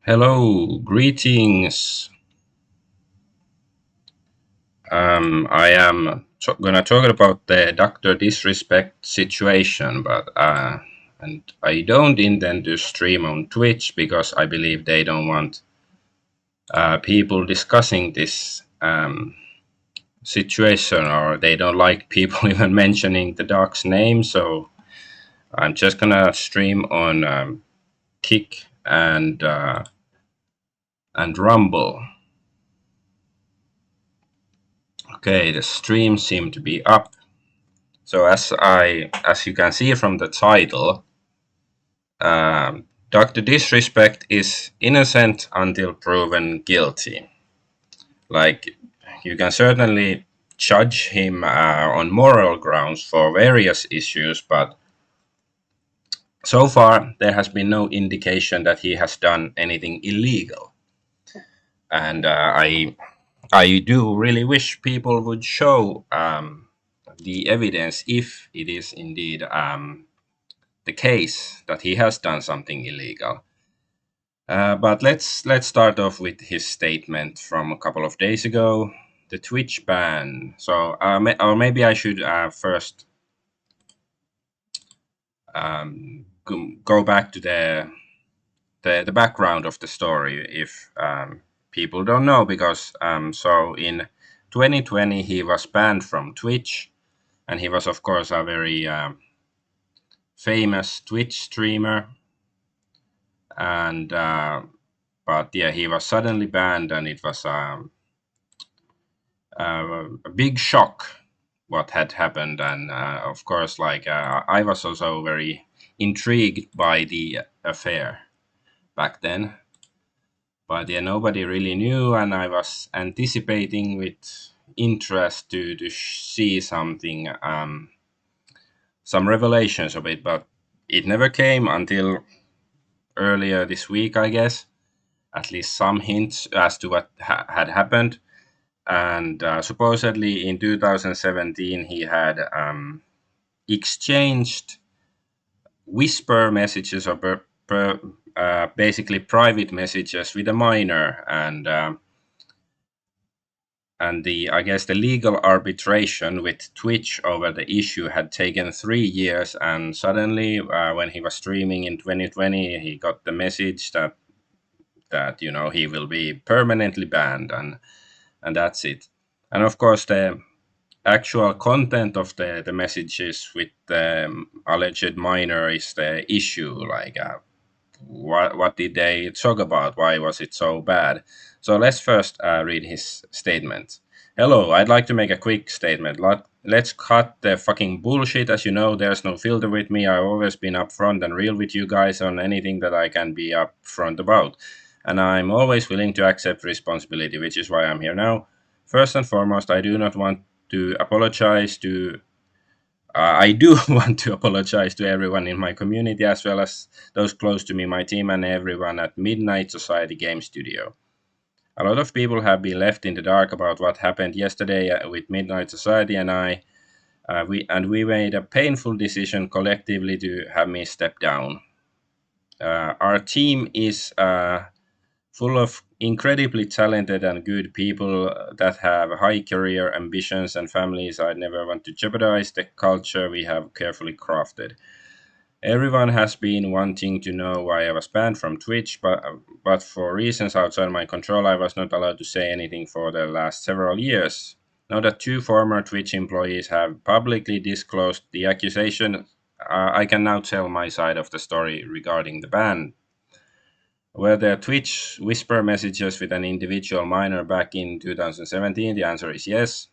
Hello, greetings. I am gonna talk about the Doctor Disrespect situation, but and I don't intend to stream on Twitch because I believe they don't want people discussing this situation, or they don't like people even mentioning the dog's name. So I'm just gonna stream on Kick and Rumble. Okay, the stream seemed to be up. So as you can see from the title, Dr. Disrespect is innocent until proven guilty. Like, you can certainly judge him on moral grounds for various issues, but so far there has been no indication that he has done anything illegal. And I do really wish people would show the evidence if it is indeed the case that he has done something illegal. But let's start off with his statement from a couple of days ago, the Twitch ban. So, or maybe I should first go back to the background of the story if people don't know, because so in 2020 he was banned from Twitch, and he was of course a very famous Twitch streamer, and but yeah, he was suddenly banned, and it was a big shock what had happened. And of course, like I was also very intrigued by the affair back then, but yeah, nobody really knew, and I was anticipating with interest to see something, some revelations of it, but it never came until earlier this week, I guess. At least some hints as to what had happened. And supposedly in 2017 he had exchanged whisper messages, or basically private messages, with a minor, and the I guess the legal arbitration with Twitch over the issue had taken 3 years, and suddenly when he was streaming in 2020 he got the message that he will be permanently banned, and that's it. And of course the actual content of the messages with the alleged minor is the issue. Like, what did they talk about? Why was it so bad? So let's first read his statement. Hello, I'd like to make a quick statement. Let's cut the fucking bullshit. As you know, there's no filter with me. I've always been upfront and real with you guys on anything that I can be upfront about. And I'm always willing to accept responsibility, which is why I'm here now. First and foremost, I do not want to apologize to I do want to apologize to everyone in my community, as well as those close to me, my team, and everyone at Midnight Society Game Studio. A lot of people have been left in the dark about what happened yesterday with Midnight Society, and we made a painful decision collectively to have me step down. Our team is full of incredibly talented and good people that have high career ambitions and families. I never want to jeopardize the culture we have carefully crafted. Everyone has been wanting to know why I was banned from Twitch, but for reasons outside my control, I was not allowed to say anything for the last several years. Now that two former Twitch employees have publicly disclosed the accusation, I can now tell my side of the story regarding the ban. Were there Twitch whisper messages with an individual minor back in 2017? The answer is yes.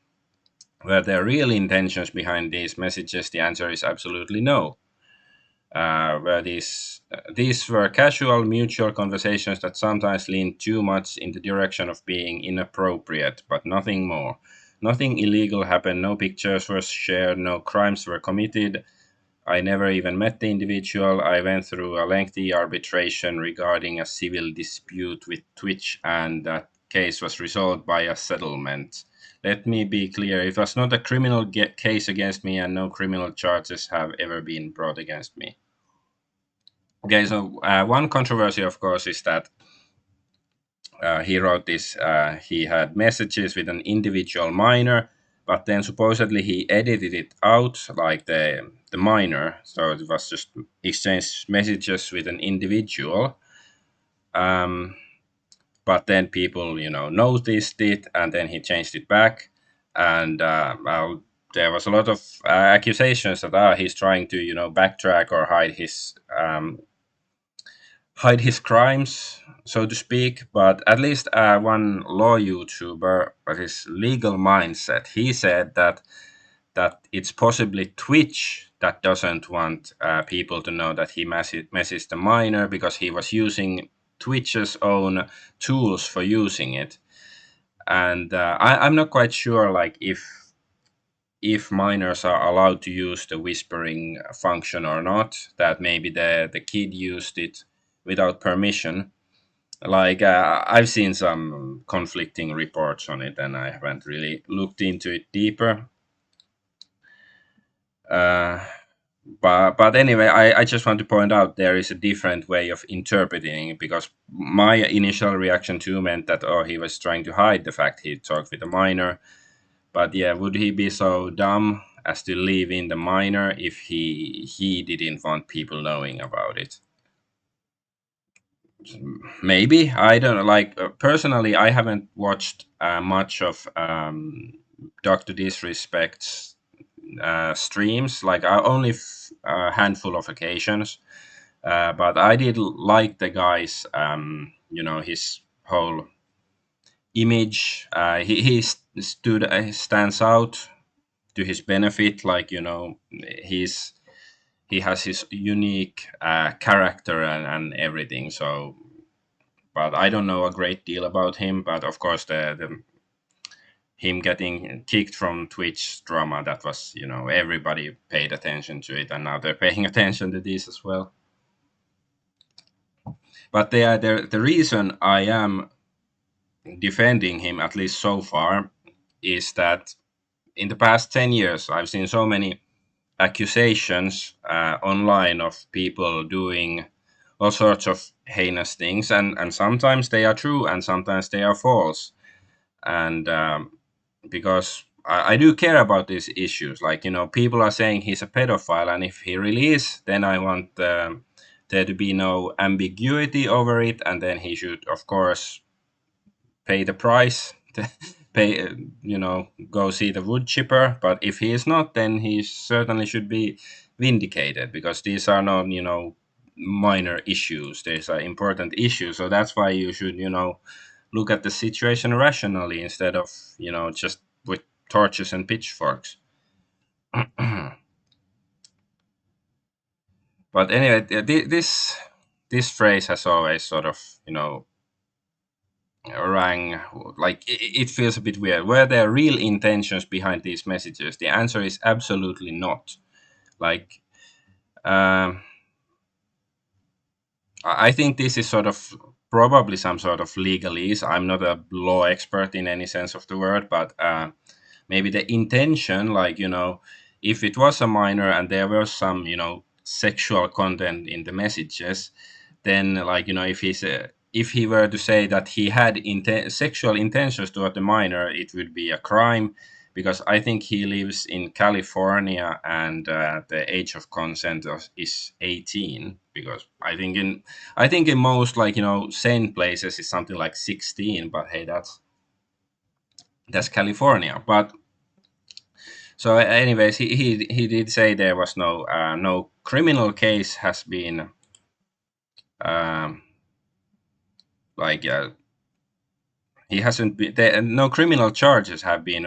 Were there real intentions behind these messages? The answer is absolutely no. Where these were casual, mutual conversations that sometimes leaned too much in the direction of being inappropriate, but nothing more. Nothing illegal happened, no pictures were shared, no crimes were committed. I never even met the individual. I went through a lengthy arbitration regarding a civil dispute with Twitch, and that case was resolved by a settlement. Let me be clear, it was not a criminal case against me, and no criminal charges have ever been brought against me. Okay, so one controversy, of course, is that he wrote this. He had messages with an individual miner, but then supposedly he edited it out, like the miner. So it was just exchange messages with an individual. Um, but then people, noticed it, and then he changed it back, and well, there was a lot of accusations that he's trying to, backtrack or hide his crimes, so to speak. But at least one law YouTuber, with his legal mindset, he said that it's possibly Twitch that doesn't want people to know that he messes the miner, because he was using Twitch's own tools for using it. And I'm not quite sure, like, if miners are allowed to use the whispering function or not. That maybe the kid used it without permission. Like, I've seen some conflicting reports on it, and I haven't really looked into it deeper. Uh, but anyway, I just want to point out there is a different way of interpreting it, because my initial reaction too meant that, oh, he was trying to hide the fact he talked with a minor. But yeah, would he be so dumb as to leave in the minor if he didn't want people knowing about it? Maybe, I don't know. Like, personally, I haven't watched much of Dr. Disrespect's streams. Like, only a handful of occasions. But I did like the guy's, his whole image. He stands out to his benefit. Like, he has his unique character and everything. So, but I don't know a great deal about him. But of course, the him getting kicked from Twitch drama, that was, everybody paid attention to it, and now they're paying attention to this as well. But the reason I am defending him, at least so far, is that in the past 10 years, I've seen so many accusations online of people doing all sorts of heinous things, and sometimes they are true and sometimes they are false. And because I do care about these issues, like, people are saying he's a pedophile, and if he really is, then I want there to be no ambiguity over it, and then he should, of course, pay the price, pay, go see the wood chipper. But if he is not, then he certainly should be vindicated, because these are not, minor issues. These are important issues. So that's why you should, look at the situation rationally, instead of, just with torches and pitchforks. But anyway, this phrase has always sort of, rang, like, it feels a bit weird. Were there real intentions behind these messages? The answer is absolutely not. Like, um, I think this is sort of probably some sort of legalese. I'm not a law expert in any sense of the word, but maybe the intention, like, if it was a minor and there was some, sexual content in the messages, then, like, if he were to say that he had sexual intentions toward the minor, it would be a crime, because I think he lives in California, and the age of consent is 18. Because I think in most, like, sane places is something like 16. But hey, that's California. But so, anyways, he did say there was no criminal case has been, um, like, he hasn't been there, no criminal charges have been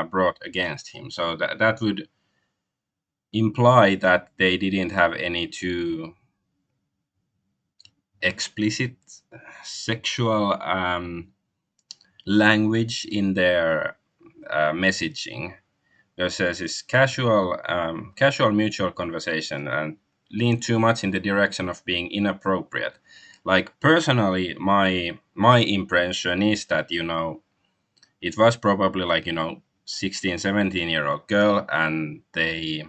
brought against him. So that would imply that they didn't have any too explicit sexual language in their messaging. There says this casual mutual conversation, and lean too much in the direction of being inappropriate. Like, personally, my impression is that, it was probably, like, 16, 17-year-old girl, and they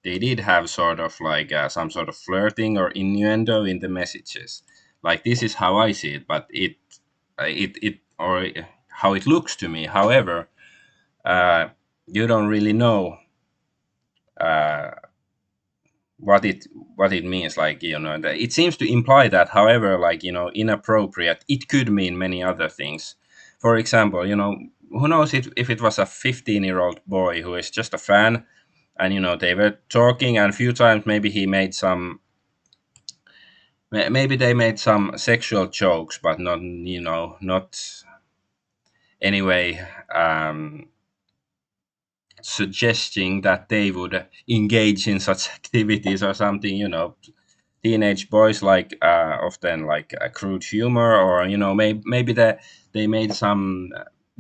did have sort of like some sort of flirting or innuendo in the messages. Like, this is how I see it. But it or how it looks to me. However, uh, you don't really know uh, what it means. Like, it seems to imply that, however, like, inappropriate, it could mean many other things. For example, who knows if it was a 15-year-old boy who is just a fan, and they were talking, and a few times maybe he made some maybe they made some sexual jokes, but not anyway, suggesting that they would engage in such activities or something. Teenage boys like often like crude humor, or maybe they made some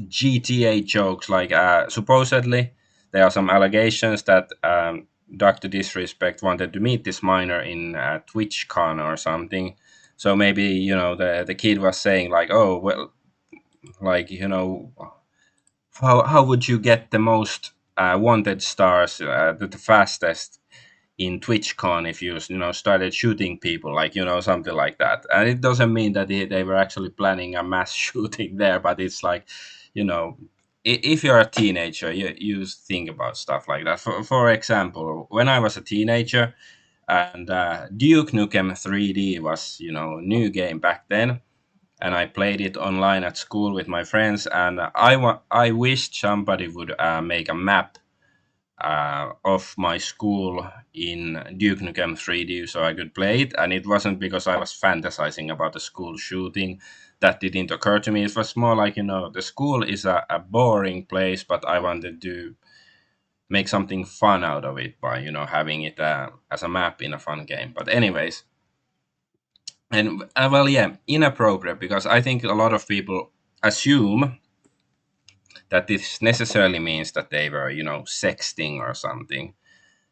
GTA jokes, like supposedly there are some allegations that Dr. Disrespect wanted to meet this minor in TwitchCon or something. So maybe the kid was saying like, oh well, like, how would you get the most wanted stars, the fastest in TwitchCon, if you started shooting people, like, something like that. And it doesn't mean that they were actually planning a mass shooting there, but it's like, you know if you're a teenager, you think about stuff like that. For example, when I was a teenager, and Duke Nukem 3D was, new game back then, and I played it online at school with my friends, and I wished somebody would make a map of my school in Duke Nukem 3D so I could play it. And it wasn't because I was fantasizing about the school shooting. That didn't occur to me. It was more like, the school is a boring place, but I wanted to make something fun out of it by, having it as a map in a fun game. But anyways, and well, yeah, inappropriate, because I think a lot of people assume that this necessarily means that they were, sexting or something.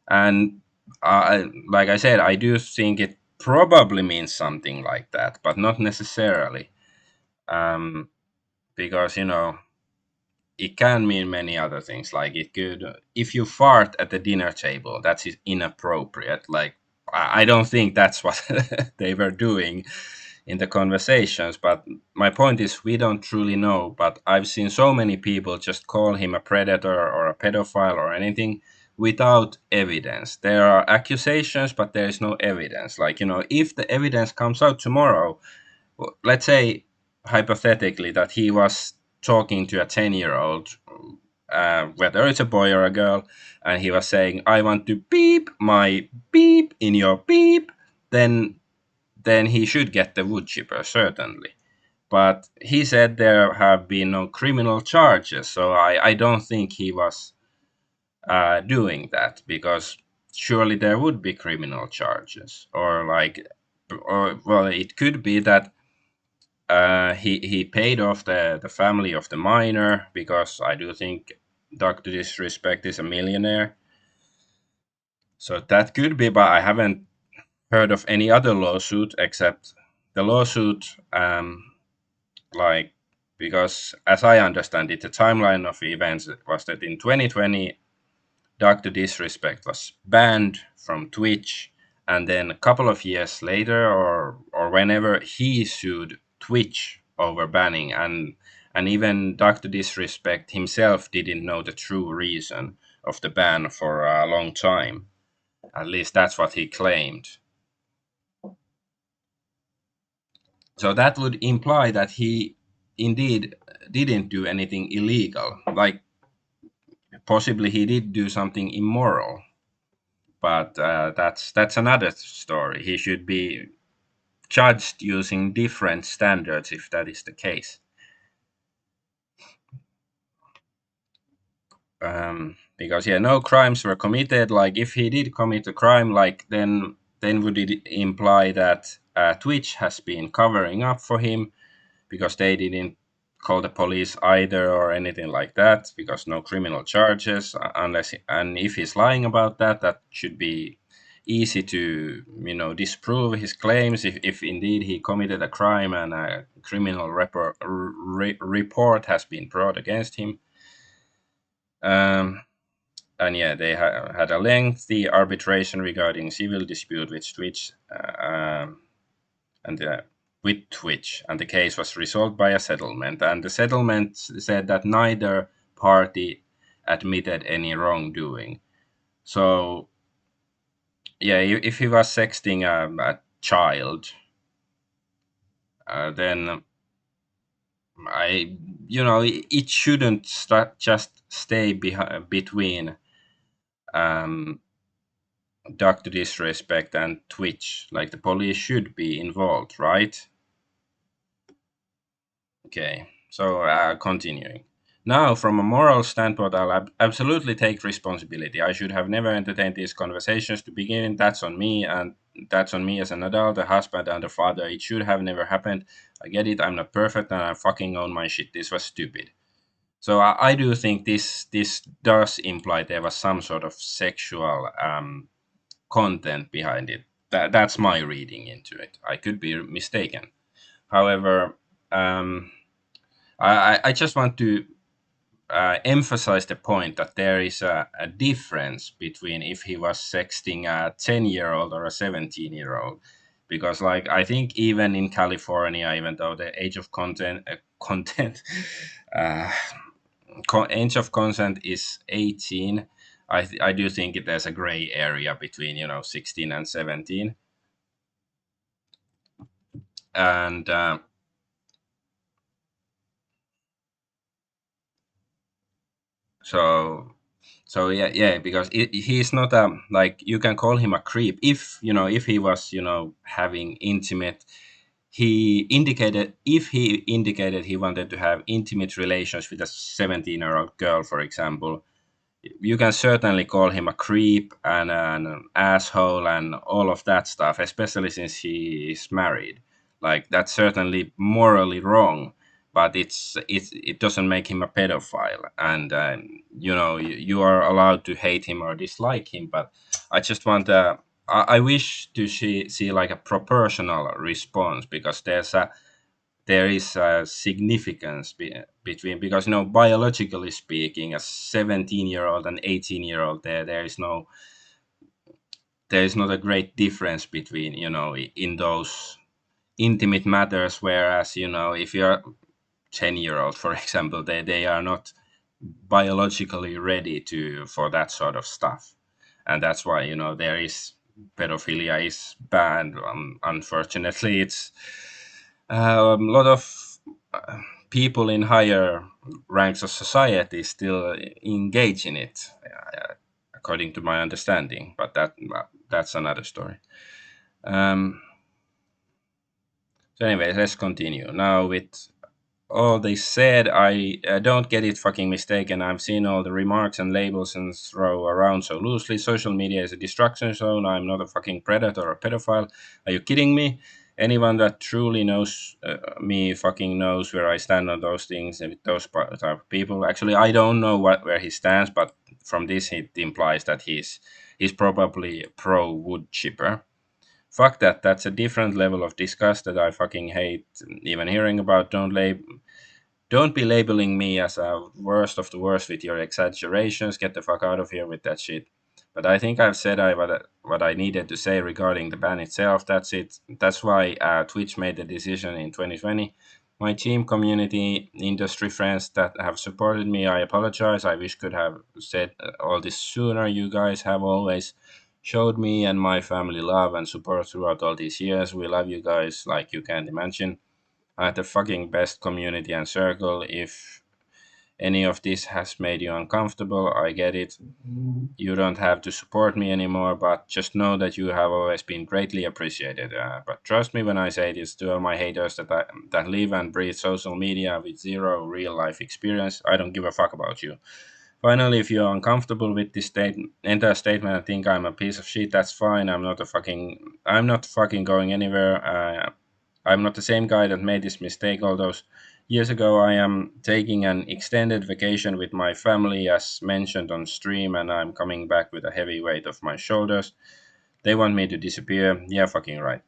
And like I said, I do think it probably means something like that, but not necessarily. Um, because, it can mean many other things. Like, it could, if you fart at the dinner table, that's inappropriate. Like, I don't think that's what they were doing in the conversations. But my point is, we don't truly know. But I've seen so many people just call him a predator or a pedophile or anything without evidence. There are accusations, but there is no evidence. Like, if the evidence comes out tomorrow, let's say hypothetically that he was talking to a 10-year-old, whether it's a boy or a girl, and he was saying, I want to beep my beep in your beep, then he should get the wood chipper, certainly. But he said there have been no criminal charges, so I don't think he was doing that, because surely there would be criminal charges, or like, or well, it could be that he paid off the family of the minor, because I do think Dr. Disrespect is a millionaire. So that could be, but I haven't heard of any other lawsuit except the lawsuit, like, because as I understand it, the timeline of events was that in 2020, Dr. Disrespect was banned from Twitch, and then a couple of years later, or whenever, he sued Twitch over banning, and even Dr. Disrespect himself didn't know the true reason of the ban for a long time. At least that's what he claimed. So that would imply that he indeed didn't do anything illegal. Like, possibly he did do something immoral, but that's another story. He should be judged using different standards if that is the case. Because, yeah, no crimes were committed. Like, if he did commit a crime, like, then would it imply that Twitch has been covering up for him, because they didn't call the police either or anything like that, because no criminal charges, and if he's lying about that, that should be easy to, disprove his claims, if indeed he committed a crime and a criminal report has been brought against him. And yeah, they had a lengthy arbitration regarding civil dispute with Twitch, and with Twitch, and the case was resolved by a settlement. And the settlement said that neither party admitted any wrongdoing. So yeah, if he was sexting a child, then I, it shouldn't just stay between um, Dr. Disrespect and Twitch. Like the police should be involved, right? Okay, so continuing. Now, from a moral standpoint, I'll absolutely take responsibility. I should have never entertained these conversations to begin. That's on me, and that's on me as an adult, a husband, and a father. It should have never happened. I get it. I'm not perfect, and I fucking own my shit. This was stupid. So I do think this does imply there was some sort of sexual content behind it. That's my reading into it. I could be mistaken. However, I just want to emphasize the point that there is a difference between if he was sexting a 10-year-old or a 17-year-old. Because, like, I think even in California, even though the age of content uh, age of consent is 18, I do think there's a gray area between 16 and 17. And so yeah, because he's not a, like, you can call him a creep if if he was having intimate, he indicated he wanted to have intimate relations with a 17-year-old girl, for example. You can certainly call him a creep and an asshole and all of that stuff, especially since he is married. Like, that's certainly morally wrong, but it doesn't make him a pedophile. And you are allowed to hate him or dislike him, but I just want I wish to see like a proportional response, because there is a significance between, because biologically speaking, a 17-year-old and 18-year-old, there is not a great difference between in those intimate matters, whereas if you're 10-year-old, for example, they are not biologically ready to for that sort of stuff. And that's why there is pedophilia is banned. Unfortunately, it's a lot of people in higher ranks of society still engage in it, according to my understanding. But that's another story. So, anyway, let's continue now with all they said. I don't get it fucking mistaken. I've seen all the remarks and labels and throw around so loosely. Social media is a distraction zone. I'm not a fucking predator or a pedophile. Are you kidding me? Anyone that truly knows me fucking knows where I stand on those things and with those type of people. Actually, I don't know where he stands, but from this it implies that he's probably pro wood chipper. Fuck that. That's a different level of disgust that I fucking hate even hearing about. Don't be labeling me as a worst of the worst with your exaggerations. Get the fuck out of here with that shit. But I think I've said what I needed to say regarding the ban itself. That's it. That's why Twitch made the decision in 2020. My team, community, industry friends that have supported me, I apologize. I wish could have said all this sooner. You guys have always showed me and my family love and support throughout all these years. We love you guys like you can't imagine. I had the fucking best community and circle. If any of this has made you uncomfortable, I get it. You don't have to support me anymore, but just know that you have always been greatly appreciated. But trust me when I say this to all my haters that live and breathe social media with zero real life experience. I don't give a fuck about you. Finally, if you're uncomfortable with this entire statement and think I'm a piece of shit, that's fine. I'm not fucking going anywhere. I'm not the same guy that made this mistake all those years ago. I am taking an extended vacation with my family, as mentioned on stream, and I'm coming back with a heavy weight off my shoulders. They want me to disappear. Yeah, fucking right.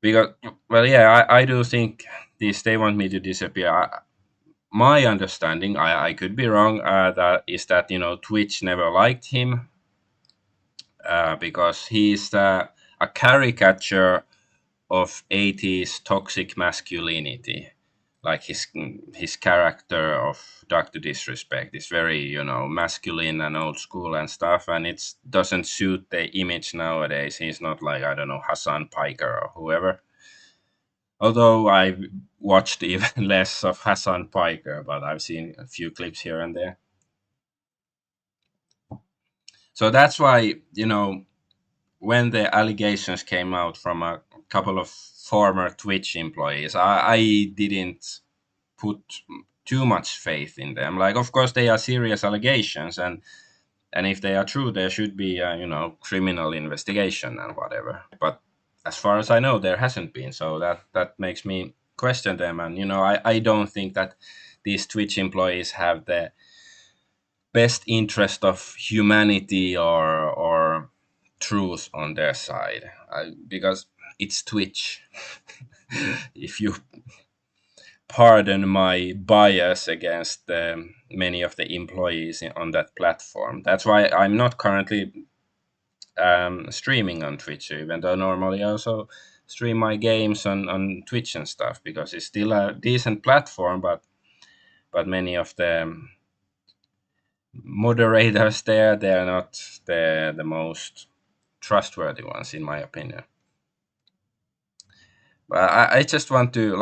Because, well, yeah, I do think they want me to disappear. My understanding, I could be wrong, that is that Twitch never liked him because he's a caricature of 80s toxic masculinity. Like his character of Dr. Disrespect is very, masculine and old school and stuff, and it doesn't suit the image nowadays. He's not like, I don't know, Hassan Piker or whoever. Although I've watched even less of Hassan Piker, but I've seen a few clips here and there. So that's why, when the allegations came out from a couple of former Twitch employees, I didn't put too much faith in them. Like, of course, they are serious allegations, and if they are true, there should be a, criminal investigation and whatever. But as far as I know, there hasn't been. So that makes me question them. And I don't think that these Twitch employees have the best interest of humanity or truth on their side, because it's Twitch. If you pardon my bias against many of the employees on that platform, that's why I'm not currently streaming on Twitch, even though normally I also stream my games on Twitch and stuff, because it's still a decent platform, but many of the moderators there, they're not the most trustworthy ones, in my opinion. But I just want to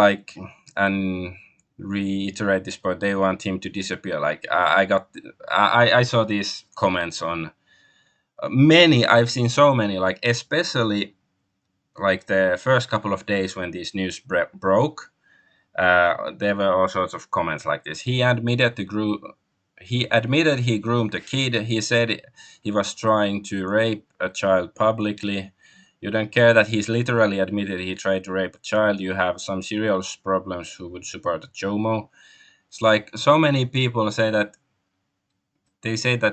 and reiterate this point. They want him to disappear. Like I saw these comments on many. I've seen so many. Like, especially like the first couple of days when this news broke. There were all sorts of comments like this. He admitted he groomed a kid. He said he was trying to rape a child publicly. You don't care that he's literally admitted he tried to rape a child. You have some serious problems who would support a chomo. It's like so many people say that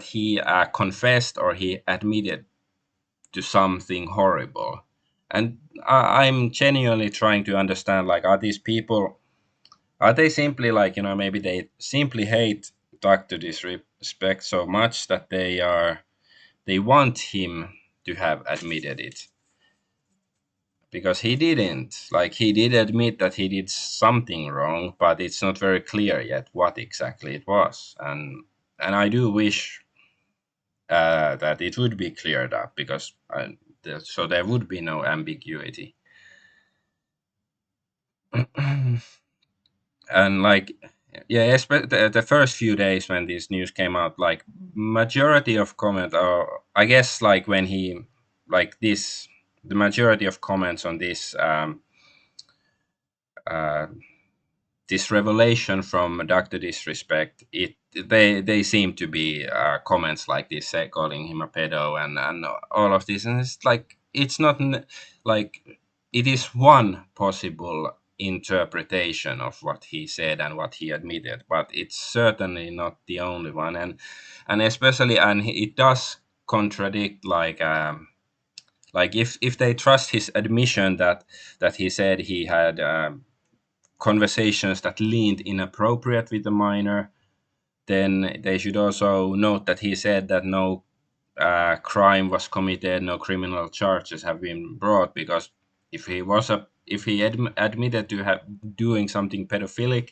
he confessed or he admitted to something horrible. And I'm genuinely trying to understand, like, are these people, are they simply like, maybe they simply hate Dr. Disrespect so much that they want him to have admitted it? Because he didn't. Like, he did admit that he did something wrong, but it's not very clear yet what exactly it was. And I do wish that it would be cleared up, because so there would be no ambiguity. And like, yeah, the first few days when this news came out, like, majority of comment, or I guess, like, when he, like, this, the majority of comments on this uh, this revelation from Dr. Disrespect, they seem to be comments like this, calling him a pedo and all of this, and it's like, it's not like, it is one possible interpretation of what he said and what he admitted, but it's certainly not the only one, and especially, and it does contradict, like if they trust his admission that he said he had conversations that leaned inappropriate with the minor, then they should also note that he said that no crime was committed, no criminal charges have been brought, because if he admitted to have doing something pedophilic,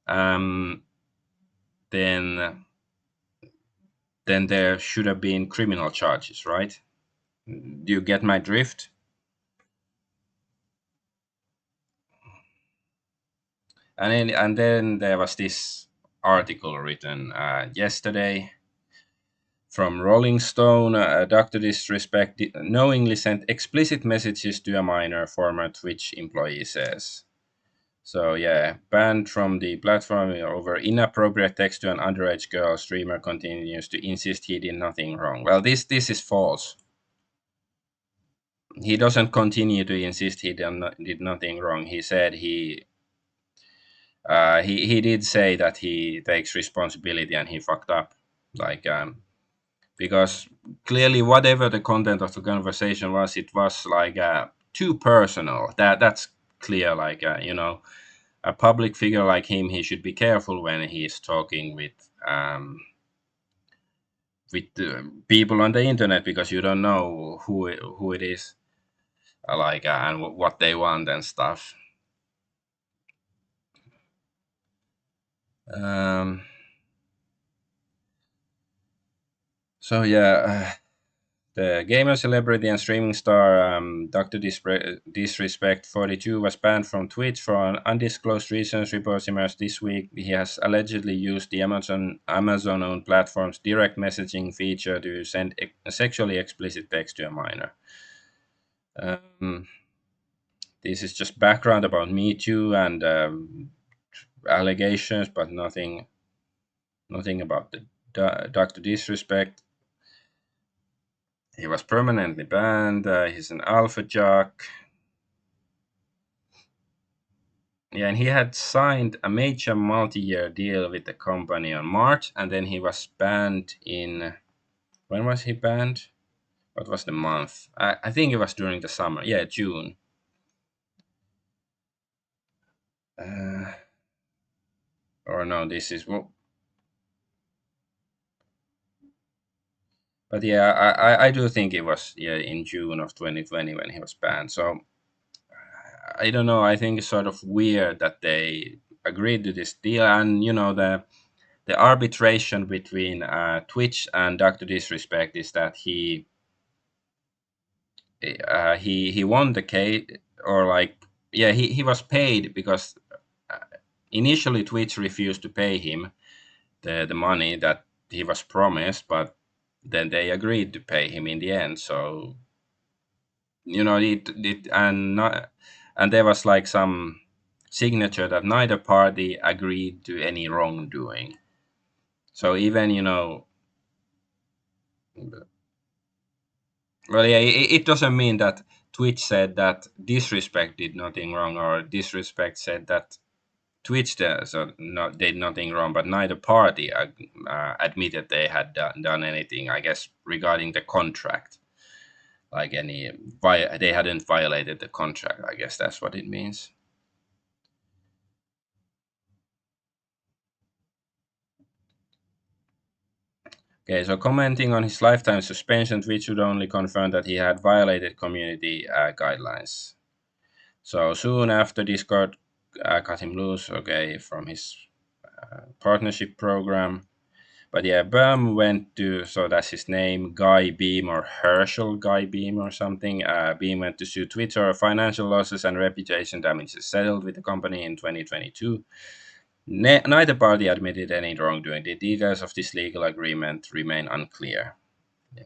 um, then there should have been criminal charges, right? Do you get my drift? And then there was this article written yesterday from Rolling Stone. Dr. Disrespect knowingly sent explicit messages to a minor, former Twitch employee says. So yeah, banned from the platform over inappropriate text to an underage girl. Streamer continues to insist he did nothing wrong. Well, this is false. He doesn't continue to insist he did nothing wrong. He said he did say that he takes responsibility and he fucked up. Like, because clearly, whatever the content of the conversation was, it was like too personal. That's clear. Like, a public figure like him, he should be careful when he's talking with people on the internet, because you don't know who it is. and what they want and stuff. Um, so yeah, the gamer, celebrity, and streaming star Dr. Disrespect 42 was banned from Twitch for an undisclosed reasons, reports emerged this week. He has allegedly used the Amazon-owned platform's direct messaging feature to send sexually explicit text to a minor. Um, this is just background about Me Too and allegations, but nothing about the Dr. Disrespect. He was permanently banned. He's an alpha jock. Yeah, and he had signed a major multi-year deal with the company on March, and then he was banned in. When was he banned? What was the month? I think it was during the summer. Yeah, June. Uh, or no, this is well, but yeah, I do think it was in June of 2020 when he was banned. So I don't know. I think it's sort of weird that they agreed to this deal, and the arbitration between Twitch and Dr. Disrespect is that he won the case, or like, yeah, he was paid because uh, initially Twitch refused to pay him the money that he was promised, but then they agreed to pay him in the end. So it and not, and there was like some signature that neither party agreed to any wrongdoing. So even well, yeah, it doesn't mean that Twitch said that Disrespect did nothing wrong, or Disrespect said that Twitch so not did nothing wrong, but neither party admitted they had done anything. I guess regarding the contract, like they hadn't violated the contract. I guess that's what it means. Okay, so commenting on his lifetime suspension, Twitch would only confirm that he had violated community guidelines. So soon after, Discord cut him loose, okay, from his partnership program. But yeah, Bum went to, so that's his name, Guy Beam or Herschel Guy Beam or something. Beam went to sue Twitter. Financial losses and reputation damages settled with the company in 2022. Neither party admitted any wrongdoing. The details of this legal agreement remain unclear. Yeah.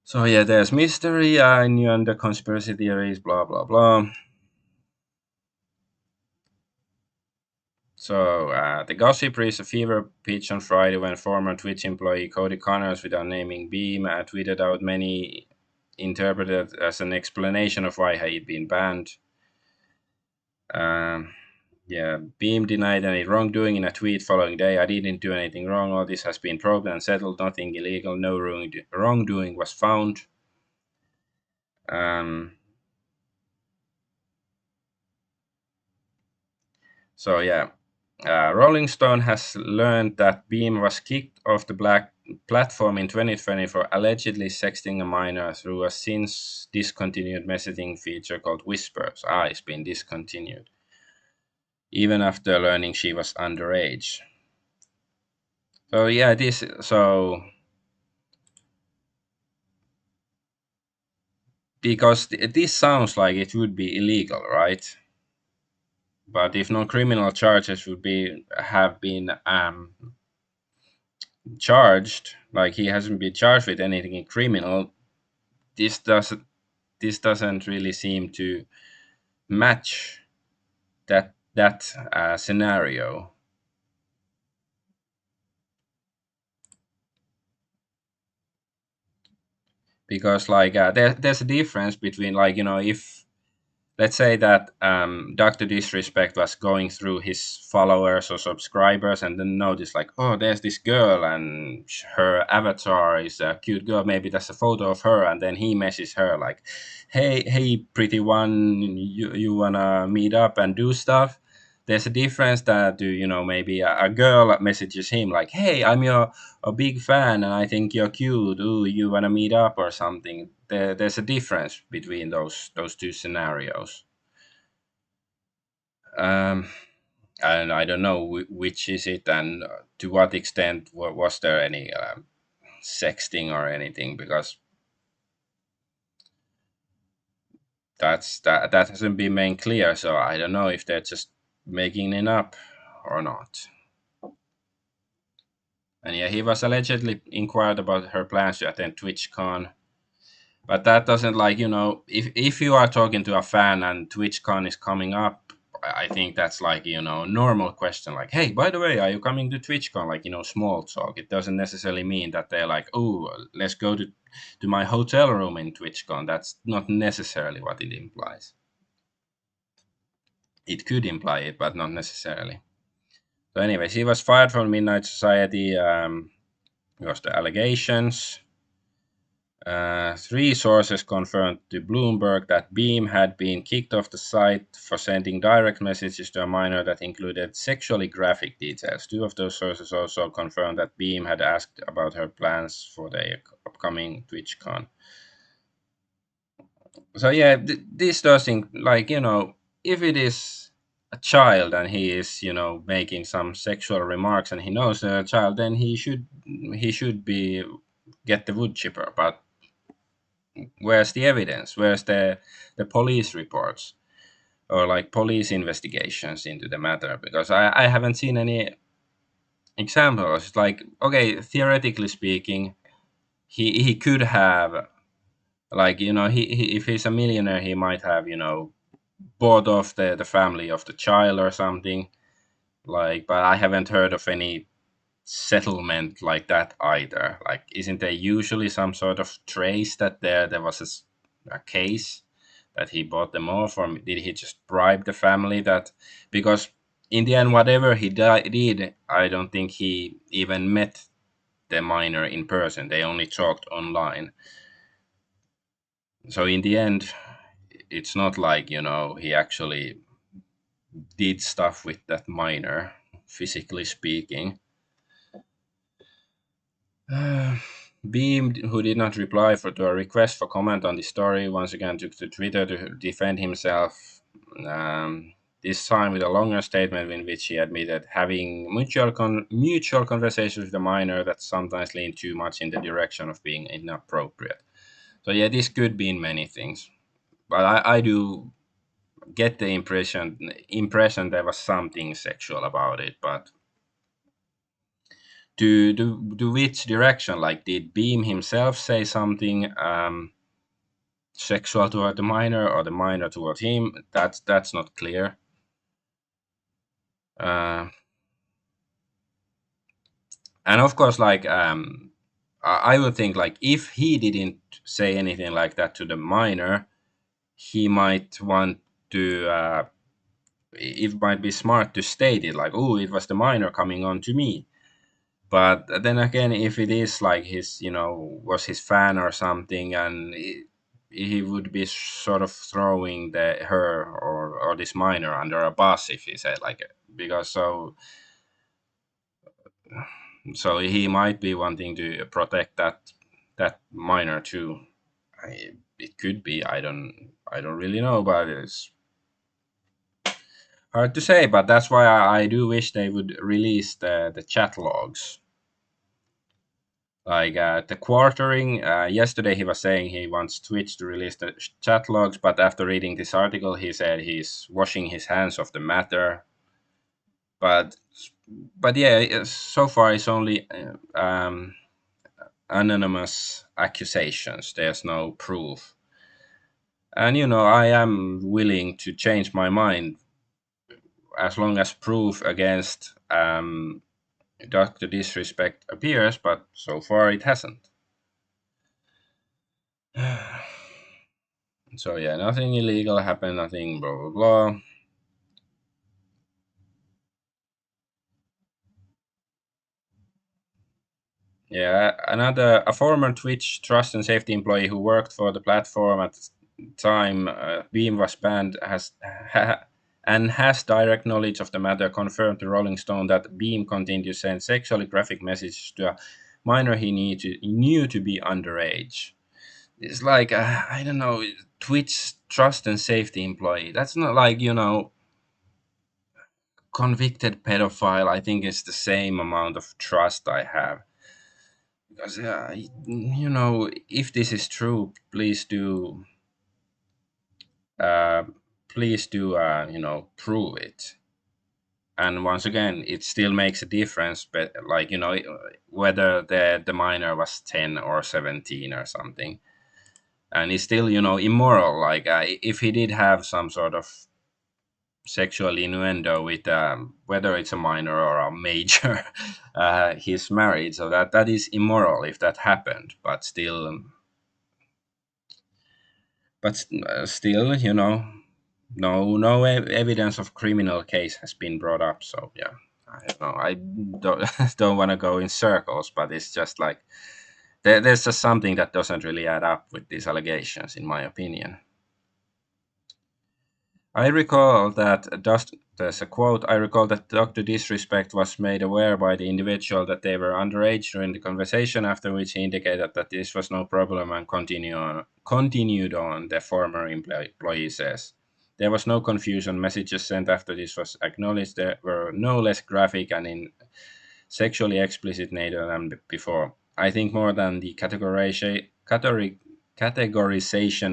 So yeah, there's mystery and the conspiracy theories, blah blah blah. So the gossip reached a fever pitch on Friday when former Twitch employee Cody Connors, without naming Beam, tweeted out many interpreted as an explanation of why he'd been banned. Um, yeah, Beam denied any wrongdoing in a tweet following day. I didn't do anything wrong. All this has been probed and settled. Nothing illegal. No wrongdoing was found. Um, so yeah, Rolling Stone has learned that Beam was kicked off the Black platform in 2020 for allegedly sexting a minor through a since discontinued messaging feature called Whispers. It's been discontinued, even after learning she was underage. So yeah, because this sounds like it would be illegal, right? But if no criminal charges would be have been charged, like he hasn't been charged with anything criminal, this doesn't this doesn't really seem to match that scenario. Because like there's a difference between, like, if let's say that Dr. Disrespect was going through his followers or subscribers and then noticed, like, oh, there's this girl and her avatar is a cute girl. Maybe that's a photo of her, and then he messages her like, hey, pretty one, you wanna meet up and do stuff? there's a difference that do maybe a girl messages him like, "Hey, I'm your a big fan and I think you're cute. Ooh, you wanna meet up or something." There's a difference between those two scenarios. Um, and I don't know which is it, and to what extent was there any sexting or anything, because that hasn't been made clear. So I don't know if they're just making it up or not. And yeah, he was allegedly inquired about her plans to attend TwitchCon. But that doesn't, like, if you are talking to a fan and TwitchCon is coming up, I think that's like, normal question. Like, hey, by the way, are you coming to TwitchCon? Like, small talk. It doesn't necessarily mean that they're like, oh, let's go to my hotel room in TwitchCon. That's not necessarily what it implies. It could imply it, but not necessarily. So anyways, he was fired from Midnight Society. Was the allegations. Three sources confirmed to Bloomberg that Beam had been kicked off the site for sending direct messages to a minor that included sexually graphic details. Two of those sources also confirmed that Beam had asked about her plans for the upcoming TwitchCon. So yeah, this doesn't, like, if it is a child and he is making some sexual remarks and he knows a child, then he should be get the wood chipper. But where's the evidence? Where's the police reports or like police investigations into the matter? Because I haven't seen any examples. Like, okay, theoretically speaking, he could have, like, he if he's a millionaire, he might have bought off the family of the child or something. Like, but I haven't heard of any settlement like that either. Like, isn't there usually some sort of trace that there was a case that he bought them off, or did he just bribe the family? That, because in the end, whatever he did, I don't think he even met the minor in person. They only talked online. So in the end, it's not like he actually did stuff with that minor, physically speaking. Beam, who did not reply to a request for comment on the story, once again took to Twitter to defend himself. This time with a longer statement in which he admitted having mutual conversations with the minor that sometimes lean too much in the direction of being inappropriate. So yeah, this could mean many things, but I do get the impression there was something sexual about it. But to which direction? Like, did Beam himself say something sexual toward the minor, or the minor toward him? That's not clear. Uh, and of course, like, I would think, like, if he didn't say anything like that to the minor, he might want to. It might be smart to state it, like, "Oh, it was the minor coming on to me." But then again, if it is like his, was his fan or something, and he would be sort of throwing her or this minor under a bus if he said like it, because so he might be wanting to protect that minor too. It could be. I don't really know, but it's hard to say. But that's why I do wish they would release the chat logs. Like, the quartering, yesterday he was saying he wants Twitch to release the chat logs, but after reading this article, he said he's washing his hands of the matter. But yeah, so far it's only anonymous accusations. There's no proof, and I am willing to change my mind as long as proof against Dr. Disrespect appears. But so far it hasn't. So yeah, nothing illegal happened, nothing blah blah blah. Yeah, a former Twitch trust and safety employee who worked for the platform at the time Beam was banned and has direct knowledge of the matter, confirmed to Rolling Stone that Beam continued to send sexually graphic messages to a minor knew to be underage. It's like, I don't know, Twitch trust and safety employee. That's not like, convicted pedophile. I think it's the same amount of trust I have. Because, if this is true, uh, please do, prove it. And once again, it still makes a difference, but like, whether the minor was 10 or 17 or something. And it's still, immoral. Like, if he did have some sort of sexual innuendo with, whether it's a minor or a major, he's married, so that is immoral if that happened. But still, no evidence of criminal case has been brought up. So yeah, I don't know. I don't want to go in circles, but it's just like there's just something that doesn't really add up with these allegations, in my opinion. I recall that there's a quote. I recall that Dr. Disrespect was made aware by the individual that they were underage during the conversation, after which he indicated that this was no problem and continued on, the former employee says. There was no confusion. Messages sent after this was acknowledged there were no less graphic and in sexually explicit nature than before. I think more than the categorization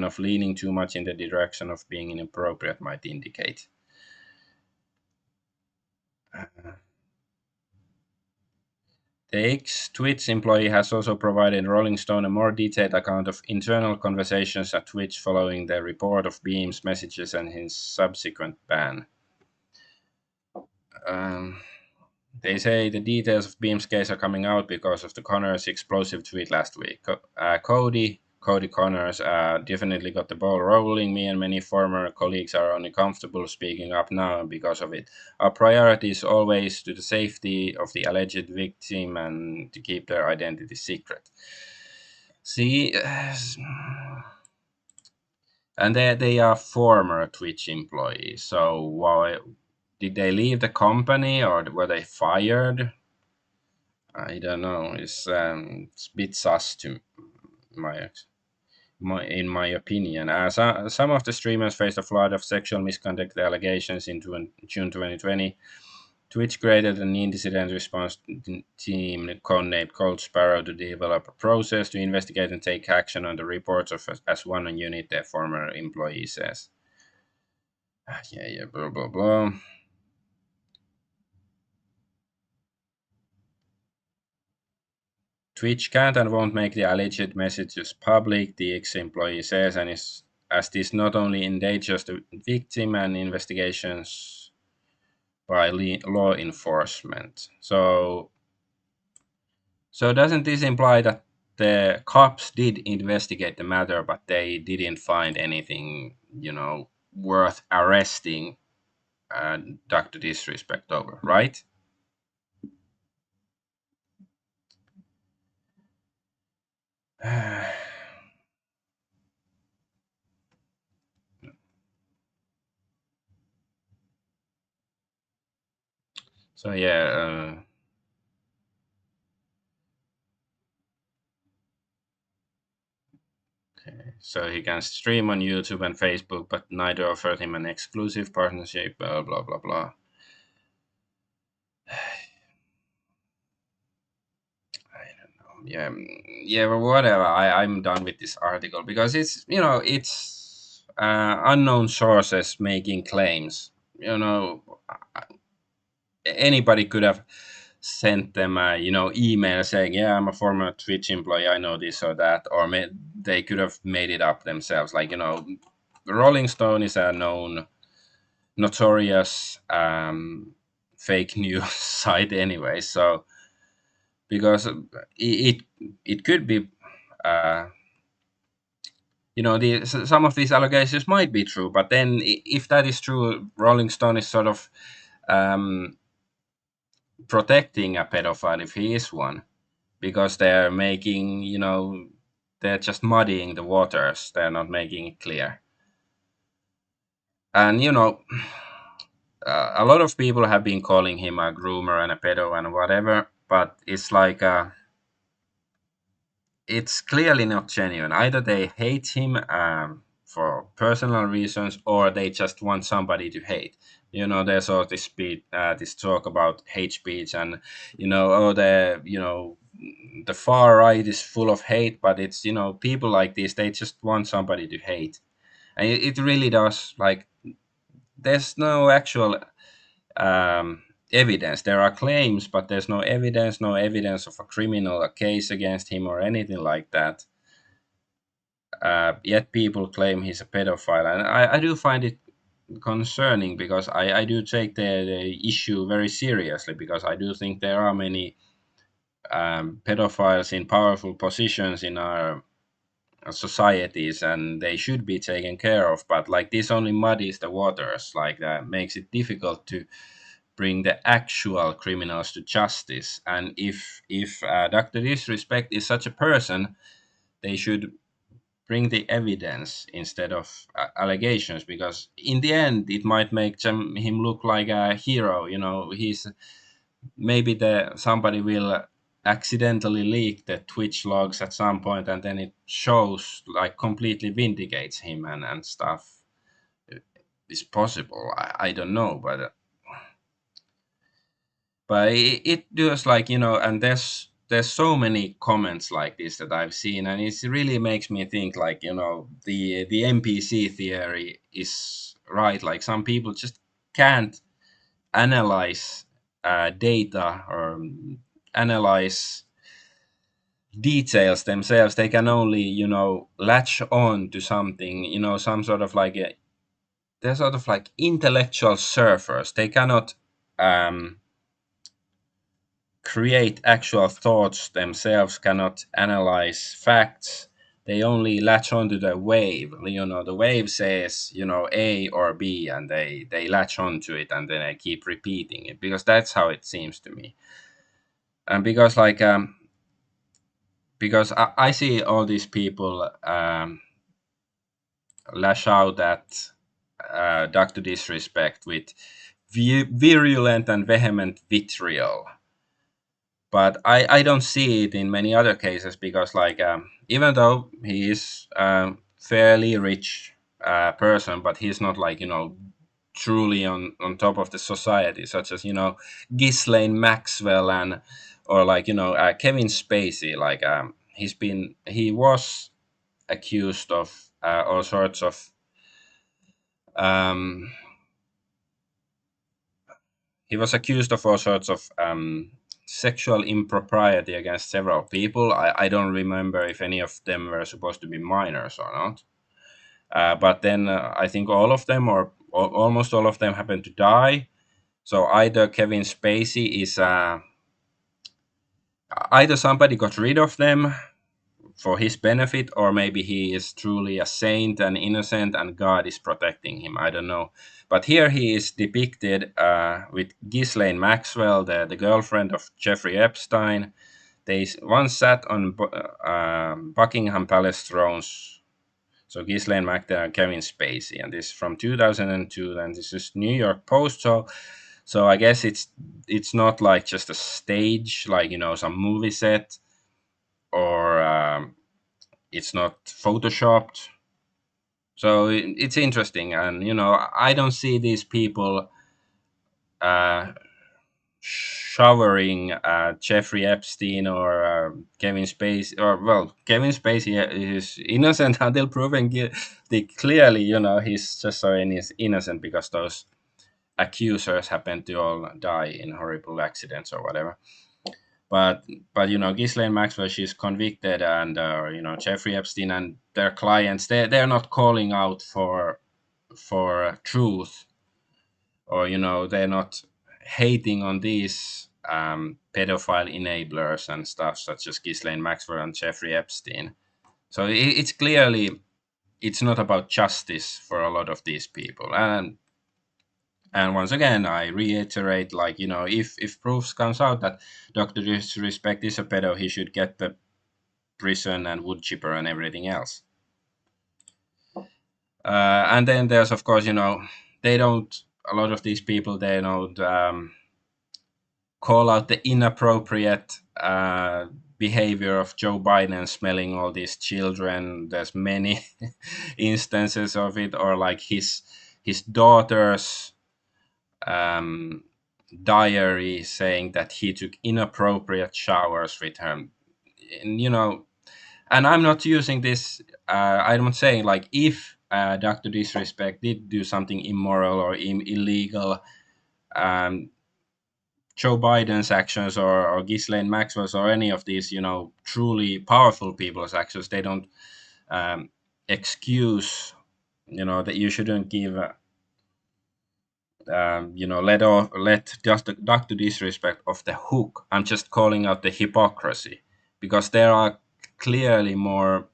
of leaning too much in the direction of being inappropriate might indicate. Uh, The ex-Twitch employee has also provided Rolling Stone a more detailed account of internal conversations at Twitch following the report of Beam's messages and his subsequent ban. Um, They say the details of Beam's case are coming out because of the Connors' explosive tweet last week. Cody Connors definitely got the ball rolling. Me and many former colleagues are only comfortable speaking up now because of it. Our priority is always to the safety of the alleged victim and to keep their identity secret. See, and they are former Twitch employees. So why did they leave the company or were they fired? I don't know. It's a bit sus to my in my opinion. Some of the streamers faced a flood of sexual misconduct allegations in June 2020. Twitch created an incident response team codenamed Cold Sparrow to develop a process to investigate and take action on the reports of as one unit, their former employee says. Yeah, blah, blah, blah. Twitch can't and won't make the alleged messages public, the ex-employee says, and as this not only endangers the victim and investigations by law enforcement. So doesn't this imply that the cops did investigate the matter, but they didn't find anything, worth arresting Dr. Disrespect over, right? So yeah. Okay. So he can stream on YouTube and Facebook, but neither offered him an exclusive partnership, blah, blah, blah, blah. I don't know. Yeah, but whatever. I'm done with this article because it's unknown sources making claims. Anybody could have sent them email saying, yeah, I'm a former Twitch employee, I know this or that, or they could have made it up themselves. Like, Rolling Stone is a notorious fake news site anyway. So because it could be, some of these allegations might be true, but then if that is true, Rolling Stone is sort of um, protecting a pedophile if he is one, because they're making, they're just muddying the waters. They're not making it clear. And a lot of people have been calling him a groomer and a pedo and whatever, but it's like it's clearly not genuine. Either they hate him for personal reasons, or they just want somebody to hate. There's all this talk about hate speech, and oh, the far right is full of hate, but it's people like this, they just want somebody to hate, and it really does. Like, there's no actual evidence. There are claims, but there's no evidence of a criminal case against him or anything like that. Yet people claim he's a pedophile, and I do find it concerning, because I do take the issue very seriously, because I do think there are many pedophiles in powerful positions in our societies, and they should be taken care of. But like, this only muddies the waters, like that makes it difficult to bring the actual criminals to justice. And if Dr. Disrespect is such a person, they should bring the evidence instead of allegations, because in the end it might make him look like a hero. He's maybe the somebody will accidentally leak the Twitch logs at some point, and then it shows, like, completely vindicates him, and stuff is possible. I don't know, but it does, like, and there's so many comments like this that I've seen, and it really makes me think, like, the NPC theory is right. Like, some people just can't analyze data, or analyze details themselves. They can only latch on to something, some sort of like they're sort of like intellectual surfers. They cannot create actual thoughts themselves, cannot analyze facts. They only latch onto the wave. The wave says, A or B, and they latch onto it, and then they keep repeating it, because that's how it seems to me. And because I see all these people lash out at Dr. Disrespect with virulent and vehement vitriol. But I don't see it in many other cases, because, like, even though he is fairly rich person, but he's not, like, truly on top of the society, such as Ghislaine Maxwell, and or, like, Kevin Spacey. Like, he was accused of all sorts of um, he was accused of all sorts of sexual impropriety against several people. I don't remember if any of them were supposed to be minors or not. But then I think all of them, or almost all of them, happened to die. So either Kevin Spacey is either somebody got rid of them for his benefit, or maybe he is truly a saint and innocent, and God is protecting him. I don't know. But here he is depicted with Ghislaine Maxwell, the girlfriend of Jeffrey Epstein. They once sat on Buckingham Palace thrones. So Ghislaine Maxwell and Kevin Spacey, and this is from 2002, and this is New York Post. So I guess it's not like just a stage, like, some movie set, or it's not photoshopped. So it's interesting, and I don't see these people uh, showering Jeffrey Epstein or Kevin Spacey. Or, well, Kevin Spacey is innocent until proven guilty. Clearly, he's just so innocent, because those accusers happen to all die in horrible accidents or whatever. But Ghislaine Maxwell, she's convicted, and Jeffrey Epstein and their clients, they're not calling out for truth, or they're not hating on these pedophile enablers and stuff, such as Ghislaine Maxwell and Jeffrey Epstein. So it's clearly, it's not about justice for a lot of these people. And once again, I reiterate, like, if proofs comes out that Dr. Disrespect is a pedo, he should get the prison and wood chipper and everything else. And then there's, of course, they don't a lot of these people, they call out the inappropriate behavior of Joe Biden smelling all these children. There's many instances of it, or like his daughter's um, diary saying that he took inappropriate showers with her. And, and I'm not using this. I'm not saying like if Dr. Disrespect did do something immoral or illegal. Um, Joe Biden's actions or Ghislaine Maxwell's or any of these, truly powerful people's actions, they don't excuse, that you shouldn't give, let just Dr. Disrespect off the hook. I'm just calling out the hypocrisy because there are clearly more,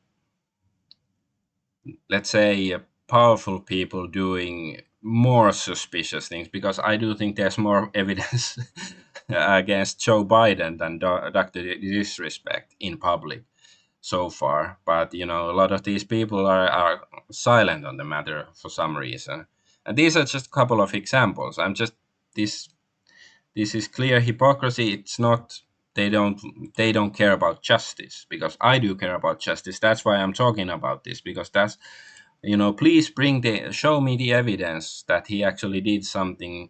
let's say, powerful people doing more suspicious things, because I do think there's more evidence against Joe Biden than Dr. Disrespect in public so far. But a lot of these people are silent on the matter for some reason, and these are just a couple of examples. This is clear hypocrisy. It's not, they don't care about justice, because I do care about justice. That's why I'm talking about this, because that's, please show me the evidence that he actually did something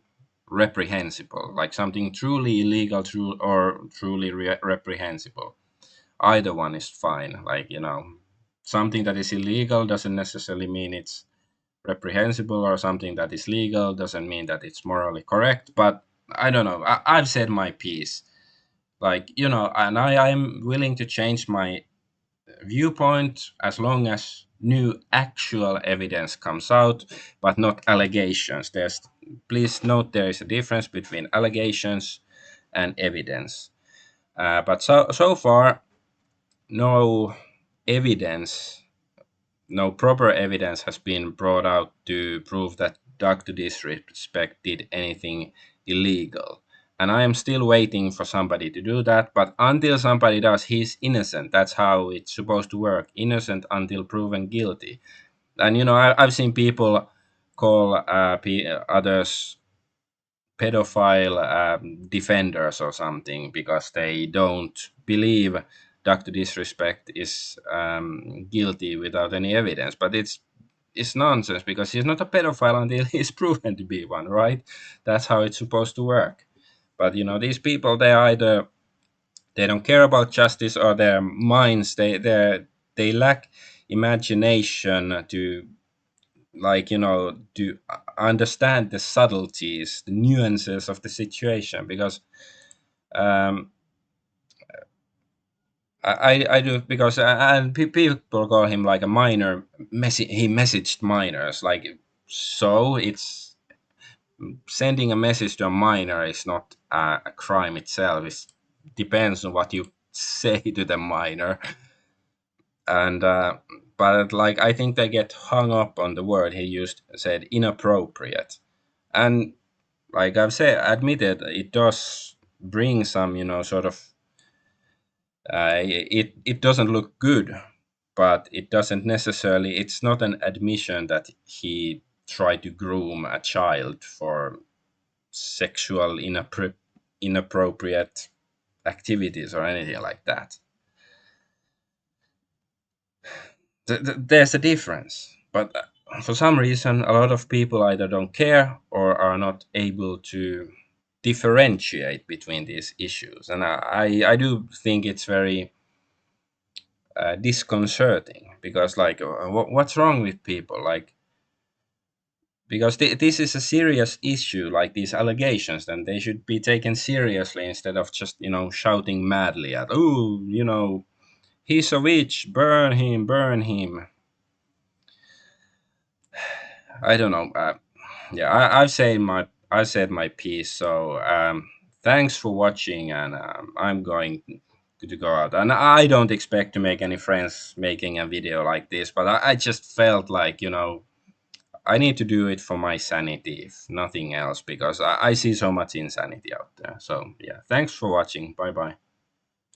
reprehensible, like something truly illegal, or truly reprehensible. Either one is fine. Like, something that is illegal doesn't necessarily mean it's reprehensible, or something that is legal doesn't mean that it's morally correct. But I don't know. I've said my piece. Like, and I'm willing to change my viewpoint as long as new actual evidence comes out, but not allegations. Please note, there is a difference between allegations and evidence. But so far, no evidence, no proper evidence has been brought out to prove that Dr. Disrespect did anything illegal. And I am still waiting for somebody to do that. But until somebody does, he's innocent. That's how it's supposed to work. Innocent until proven guilty. And, I've seen people call others pedophile defenders or something, because they don't believe Dr. Disrespect is guilty without any evidence. But it's nonsense, because he's not a pedophile until he's proven to be one, right? That's how it's supposed to work. But these people, they don't care about justice, or their minds, they lack imagination to, like, to understand the subtleties, the nuances of the situation. Because um I do, because and people call him like a minor. He messaged minors, like, so it's sending a message to a minor is not a crime itself. It depends on what you say to the minor. And but like, I think they get hung up on the word he said inappropriate. And like I've said, admitted, it does bring some, sort of, it doesn't look good, but it doesn't necessarily, it's not an admission that he tried to groom a child for sexual inappropriate activities or anything like that. There's a difference, but for some reason, a lot of people either don't care or are not able to differentiate between these issues. And I do think it's very disconcerting, because, like, what's wrong with people? Like, because this is a serious issue, like these allegations, then they should be taken seriously, instead of just, shouting madly at, oh, he's a witch, burn him. I don't know. Yeah, I said my piece. So thanks for watching, and I'm going to go out. And I don't expect to make any friends making a video like this, but I just felt like, I need to do it for my sanity, if nothing else, because I see so much insanity out there. So yeah, thanks for watching. Bye bye.